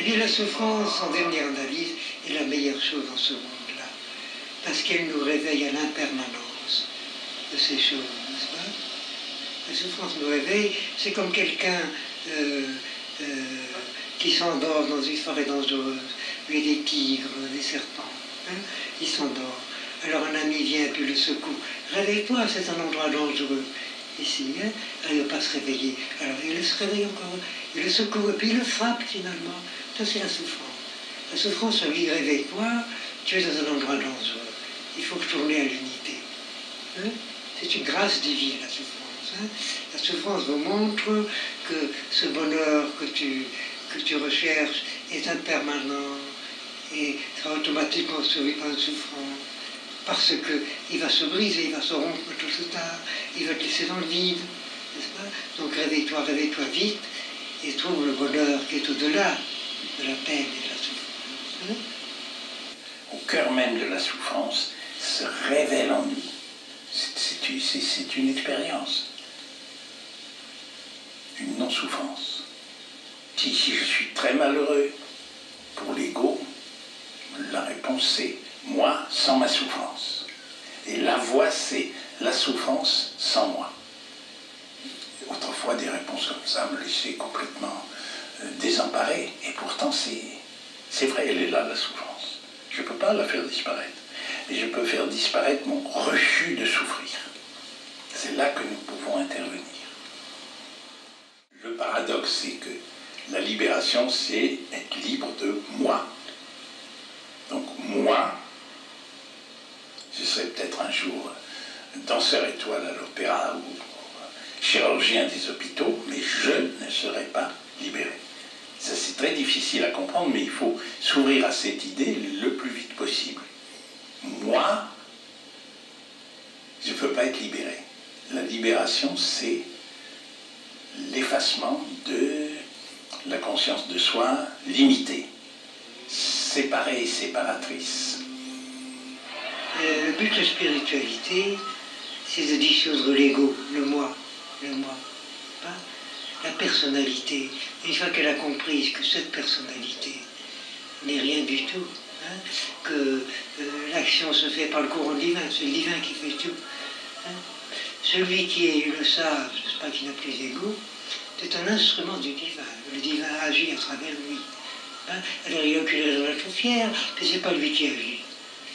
Et la souffrance, en dernière analyse, est la meilleure chose dans ce monde-là, parce qu'elle nous réveille à l'impermanence de ces choses, n'est-ce pas? La souffrance nous réveille, c'est comme quelqu'un qui s'endort dans une forêt dangereuse, il y a des tigres, des serpents, hein, il s'endort. Alors un ami vient et puis le secoue. Réveille-toi, c'est un endroit dangereux. Ici, hein, il ne va pas se réveiller. Alors il se réveille encore, il le secoue et puis il le frappe finalement. Ça c'est la souffrance. La souffrance, on dit réveille-toi, tu es dans un endroit dangereux. Il faut retourner à l'unité. Hein? C'est une grâce divine, la souffrance. Hein? La souffrance vous montre que ce bonheur que tu recherches est impermanent et sera automatiquement sauvé par une souffrance. Parce qu'il va se briser, il va se rompre tôt ou tard, il va te laisser dans le vide, n'est-ce pas? Donc réveille-toi vite, et trouve le bonheur qui est au-delà de la peine et de la souffrance. Hein? Au cœur même de la souffrance se révèle en nous. C'est une expérience, une non-souffrance. Si je suis très malheureux pour l'ego, la réponse c'est moi sans ma souffrance. Et la voie c'est la souffrance sans moi. Autrefois des réponses comme ça me laissaient complètement désemparé. Et pourtant c'est vrai, elle est là la souffrance. Je ne peux pas la faire disparaître. Mais je peux faire disparaître mon refus de souffrir. C'est là que nous pouvons intervenir. Le paradoxe, c'est que la libération, c'est être libre de moi. Donc moi, je serai peut-être un jour danseur étoile à l'opéra ou chirurgien des hôpitaux, mais je ne serai pas libéré. Ça, c'est très difficile à comprendre, mais il faut s'ouvrir à cette idée le plus vite possible. Moi, je ne peux pas être libéré. La libération, c'est l'effacement de la conscience de soi limitée, séparée et séparatrice. Le but de la spiritualité, c'est de dissoudre l'ego, le moi, hein, la personnalité. Et une fois qu'elle a compris que cette personnalité n'est rien du tout, hein, que l'action se fait par le courant divin, c'est le divin qui fait tout. Hein. Celui qui est le sage, n'est-ce pas, qui n'a plus d'ego, c'est un instrument du divin. Le divin agit à travers lui. Hein. Alors il a aucune raison d'être fier, mais ce n'est pas lui qui agit.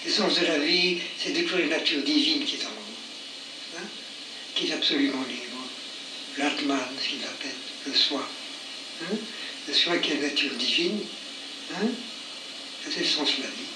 L'essence de la vie, c'est déployer la nature divine qui est en nous, hein, qui est absolument libre. L'Atman, ce qu'il appelle, le soi. Hein, le soi qui est la nature divine, hein, c'est le sens de la vie.